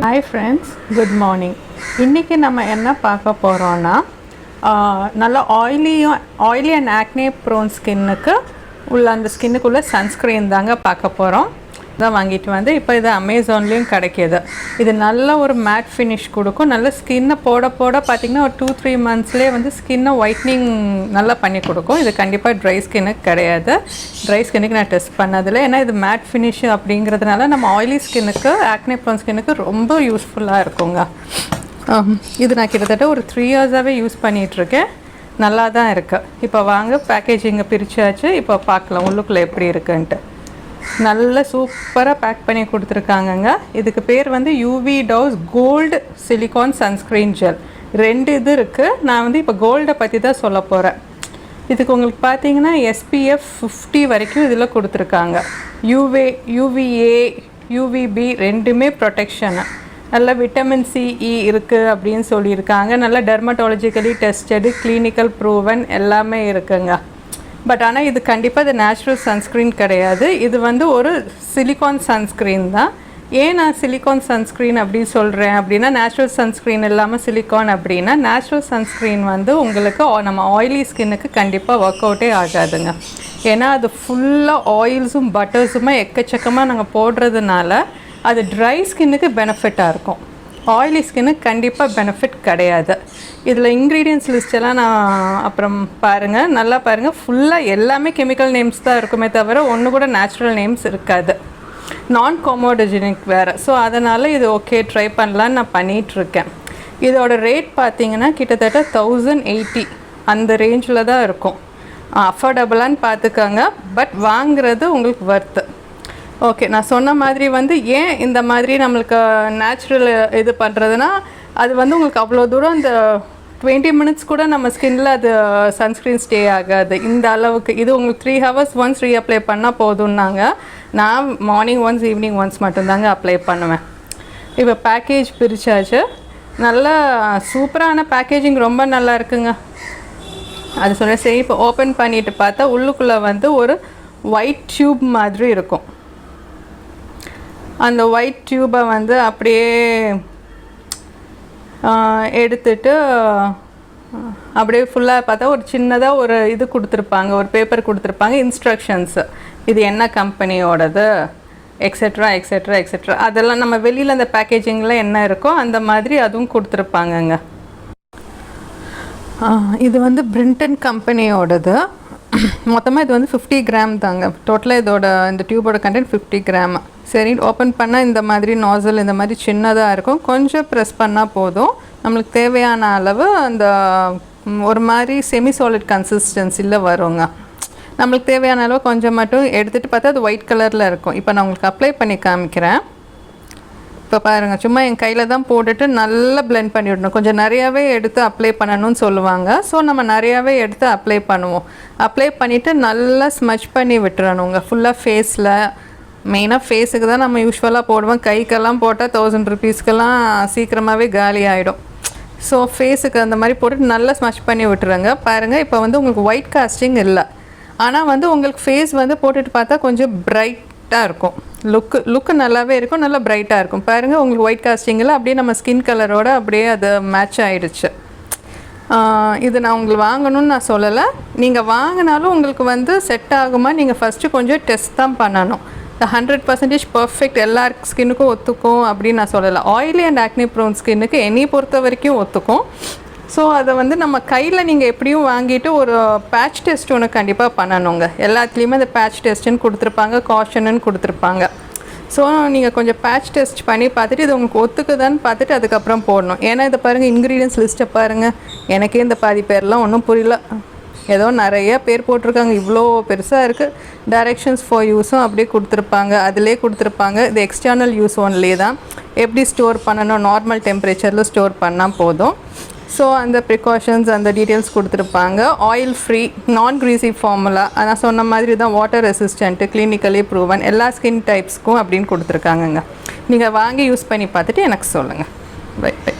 Hi friends, good morning. இன்னைக்கு நம்ம என்ன பார்க்க போறோம்னா நல்ல oily and acne prone skinக்கு உள்ள அந்த ஸ்கின்னுக்குள்ள sunscreen தாங்க பார்க்க போறோம். இத வாங்கிட்டு வந்து இப்போ இது அமேசான்லயும் கிடைக்குது. இது நல்ல ஒரு மேட் ஃபினிஷ் கொடுக்கும். நல்ல ஸ்கின்னை போட பாத்தீங்கன்னா ஒரு 2-3 மந்த்ஸ்லயே வந்து ஸ்கின்னை ஒயிட்னிங் நல்லா பண்ணி கொடுக்கும். இது கண்டிப்பா ட்ரை ஸ்கின்னுக்கு கிடையாது. ட்ரை ஸ்கின்னுக்கு நான் டெஸ்ட் பண்ணதில்லை. ஏன்னா இது மேட் ஃபினிஷ் அப்படிங்கிறதுனால நம்ம ஆயிலி ஸ்கின்னுக்கு ஆக்னே ப்ரோன் ஸ்கின்னுக்கு ரொம்ப யூஸ்ஃபுல்லாக இருக்குங்க. இது நான் கிட்டத்தட்ட ஒரு 3 இயர்ஸாகவே யூஸ் பண்ணிகிட்ருக்கேன். நல்லா தான் இருக்குது. இப்போ வாங்க பேக்கேஜிங்கை பிரிச்சாச்சு. இப்போ பார்க்கலாம் உள்ளுக்குள்ளே எப்படி இருக்குன்ட்டு. நல்ல சூப்பராக பேக் பண்ணி கொடுத்துருக்காங்கங்க. இதுக்கு பேர் வந்து UV dose gold silicone sunscreen gel. 2 இது இருக்குது. நான் வந்து இப்போ கோல்டை பற்றி தான் சொல்ல போகிறேன். இதுக்கு உங்களுக்கு பார்த்தீங்கன்னா SPF 50 வரைக்கும் இதில் கொடுத்துருக்காங்க. UVA UVB ரெண்டுமே ப்ரொடெக்ஷனு. நல்ல விட்டமின் CE இருக்குது அப்படின்னு சொல்லியிருக்காங்க. நல்ல டெர்மட்டாலஜிக்கலி டெஸ்டடு கிளினிக்கல் ப்ரூவன் எல்லாமே இருக்குங்க. பட் ஆனால் இது கண்டிப்பாக இது நேச்சுரல் சன்ஸ்க்ரீன் கிடையாது. இது வந்து ஒரு சிலிகான் சன்ஸ்க்ரீன் தான். ஏன் நான் சிலிகான் சன்ஸ்க்ரீன் அப்படி சொல்கிறேன் அப்படின்னா, நேச்சுரல் சன்ஸ்க்ரீன் இல்லாமல் சிலிகான் அப்படின்னா, நேச்சுரல் சன்ஸ்க்ரீன் வந்து உங்களுக்கு நம்ம ஆயிலி ஸ்கின்னுக்கு கண்டிப்பாக ஒர்க் அவுட்டே ஆகாதுங்க. ஏன்னா அது ஃபுல்லாக ஆயில்ஸும் பட்டர்ஸுமே எக்கச்சக்கமாக நாங்கள் போடுறதுனால அது ட்ரை ஸ்கின்னுக்கு பெனிஃபிட்டாக இருக்கும். ஆயிலி ஸ்கின்னுக்கு கண்டிப்பாக பெனிஃபிட் கிடையாது. இதில் இன்க்ரீடியன்ட்ஸ் லிஸ்ட்டெல்லாம் நான் அப்புறம் பாருங்கள், நல்லா பாருங்கள். ஃபுல்லாக எல்லாமே கெமிக்கல் நேம்ஸ் தான் இருக்குமே தவிர ஒன்று கூட நேச்சுரல் நேம்ஸ் இருக்காது. நான் கோமோடஜெனிக் வேறு. ஸோ அதனால் இது ஓகே ட்ரை பண்ணலான்னு நான் பண்ணிகிட்ருக்கேன். இதோட ரேட் பார்த்திங்கன்னா கிட்டத்தட்ட 1080 அந்த ரேஞ்சில் தான் இருக்கும். அஃபோர்டபுளான்னு பார்த்துக்கோங்க. பட் வாங்குறது உங்களுக்கு வர்த்து. ஓகே, நான் சொன்ன மாதிரி வந்து ஏன் இந்த மாதிரி நம்மளுக்கு நேச்சுரல் இது பண்ணுறதுனா, அது வந்து உங்களுக்கு அவ்வளோ தூரம் அந்த 20 மினிட்ஸ் கூட நம்ம ஸ்கின்னில் அது சன்ஸ்க்ரீன் ஸ்டே ஆகாது இந்த அளவுக்கு. இது உங்களுக்கு 3 ஹவர்ஸ் ஒன்ஸ் ரீஅப்ளை பண்ணால் போதும்னாங்க. நான் மார்னிங் ஒன்ஸ் ஈவினிங் ஒன்ஸ் மட்டும்தாங்க அப்ளை பண்ணுவேன். இப்போ பேக்கேஜ் பிரித்தாச்சு. நல்லா சூப்பரான பேக்கேஜிங், ரொம்ப நல்லா இருக்குங்க. அது சொன்னேன். சரி, இப்போ ஓப்பன் பண்ணிவிட்டு பார்த்தா உள்ளுக்குள்ளே வந்து ஒரு ஒயிட் டியூப் மாதிரி இருக்கும். அந்த ஒயிட் டியூபை வந்து அப்படியே எடுத்துட்டு அப்படியே ஃபுல்லாக பார்த்தா ஒரு சின்னதாக ஒரு இது கொடுத்துருப்பாங்க, ஒரு பேப்பர் கொடுத்துருப்பாங்க, இன்ஸ்ட்ரக்ஷன்ஸு. இது என்ன கம்பெனியோடது எக்ஸெட்ரா எக்ஸெட்ரா எக்ஸெட்ரா அதெல்லாம் நம்ம வெளியில் அந்த பேக்கேஜிங்கில் என்ன இருக்கோ அந்த மாதிரி அதுவும் கொடுத்துருப்பாங்கங்க. இது வந்து பிரிண்டன் கம்பெனியோடது. மொத்தமாக இது வந்து 50 கிராம் தாங்க. டோட்டலாக இதோட இந்த டியூபோட கண்டென்ட் 50 கிராம். சரி, ஓப்பன் பண்ணால் இந்த மாதிரி நாசல் இந்த மாதிரி சின்னதாக இருக்கும். கொஞ்சம் ப்ரெஸ் பண்ணால் போதும். நம்மளுக்கு தேவையான அளவு அந்த ஒரு மாதிரி செமி சாலிட் கன்சிஸ்டன்சியில் வருங்க. நம்மளுக்கு தேவையான அளவு கொஞ்சம் மட்டும் எடுத்துகிட்டு பார்த்தா அது ஒயிட் கலரில் இருக்கும். இப்போ நான் உங்களுக்கு அப்ளை பண்ணி காமிக்கிறேன். இப்போ பாருங்கள், சும்மா என் கையில் தான் போட்டுட்டு நல்லா பிளெண்ட் பண்ணி விடணும். கொஞ்சம் நிறையாவே எடுத்து அப்ளை பண்ணணும்னு சொல்லுவாங்க. ஸோ நம்ம நிறையாவே எடுத்து அப்ளை பண்ணுவோம். அப்ளை பண்ணிவிட்டு நல்லா ஸ்மச் பண்ணி விட்டுறணுங்க ஃபுல்லாக ஃபேஸில். மெயினாக ஃபேஸுக்கு தான் நம்ம யூஸ்வலாக போடுவோம். கைக்கெல்லாம் போட்டால் 1000 ருபீஸ்க்கெல்லாம் சீக்கிரமாகவே காலி ஆகிடும். ஸோ ஃபேஸுக்கு அந்த மாதிரி போட்டுட்டு நல்லா ஸ்மச் பண்ணி விட்டுருங்க. பாருங்கள், இப்போ வந்து உங்களுக்கு ஒயிட் காஸ்டிங் இல்லை. ஆனால் வந்து உங்களுக்கு ஃபேஸ் வந்து போட்டுட்டு பார்த்தா கொஞ்சம் பிரைட்டாக இருக்கும். லுக்கு நல்லாவே இருக்கும், நல்லா பிரைட்டாக இருக்கும். பாருங்கள், உங்களுக்கு ஒயிட் காஸ்டிங்கில் அப்படியே நம்ம ஸ்கின் கலரோடு அப்படியே அது மேட்ச் ஆகிடுச்சு. இது நான் உங்களுக்கு வாங்கணும்னு நான் சொல்லலை. நீங்கள் வாங்கினாலும் உங்களுக்கு வந்து செட் ஆகுமா நீங்கள் ஃபஸ்ட்டு கொஞ்சம் டெஸ்ட் தான் பண்ணணும். 100% பர்ஃபெக்ட் எல்லா ஸ்கின்னுக்கும் ஒத்துக்கும் அப்படின்னு நான் சொல்லலை. ஆயிலி அண்ட் ஆக்னி ப்ரோன் ஸ்கின்னுக்கு என்னையை பொறுத்த வரைக்கும் ஒத்துக்கும். ஸோ அதை வந்து நம்ம கையில் நீங்கள் எப்படியும் வாங்கிட்டு ஒரு பேட்ச் டெஸ்ட் ஒன்று கண்டிப்பாக பண்ணணுங்க. எல்லாத்துலேயுமே அந்த பேட்ச் டெஸ்ட்டுன்னு கொடுத்துருப்பாங்க, காஷனுன்னு கொடுத்துருப்பாங்க. ஸோ நீங்கள் கொஞ்சம் பேட்ச் டெஸ்ட் பண்ணி பார்த்துட்டு இது உங்களுக்கு ஒத்துக்குதான்னு பார்த்துட்டு அதுக்கப்புறம் போடணும். ஏன்னா இதை பாருங்கள், இன்க்ரீடியன்ஸ் லிஸ்ட்டை பாருங்கள். எனக்கே இந்த பாதி பேர்லாம் ஒன்றும் புரியல. ஏதோ நிறைய பேர் போட்டிருக்காங்க. இவ்வளோ பெருசாக இருக்குது. டைரெக்ஷன்ஸ் ஃபார் யூஸும் அப்படியே கொடுத்துருப்பாங்க, அதிலே கொடுத்துருப்பாங்க. இது எக்ஸ்டர்னல் யூஸ் ஒன்லே தான். எப்படி ஸ்டோர் பண்ணணும், நார்மல் டெம்பரேச்சரில் ஸ்டோர் பண்ணால் போதும். ஸோ அந்த ப்ரிகாஷன்ஸ் அந்த டீட்டெயில்ஸ் கொடுத்துருப்பாங்க. Oil free, non greasy formula, நான் சொன்ன மாதிரி தான் வாட்டர் ரெசிஸ்டன்ட்டு, கிளினிக்கலி ப்ரூவன், எல்லா ஸ்கின் டைப்ஸ்க்கும் அப்படின்னு கொடுத்துருக்காங்கங்க. நீங்கள் வாங்கி யூஸ் பண்ணி பார்த்துட்டு எனக்கு சொல்லுங்கள். Bye by.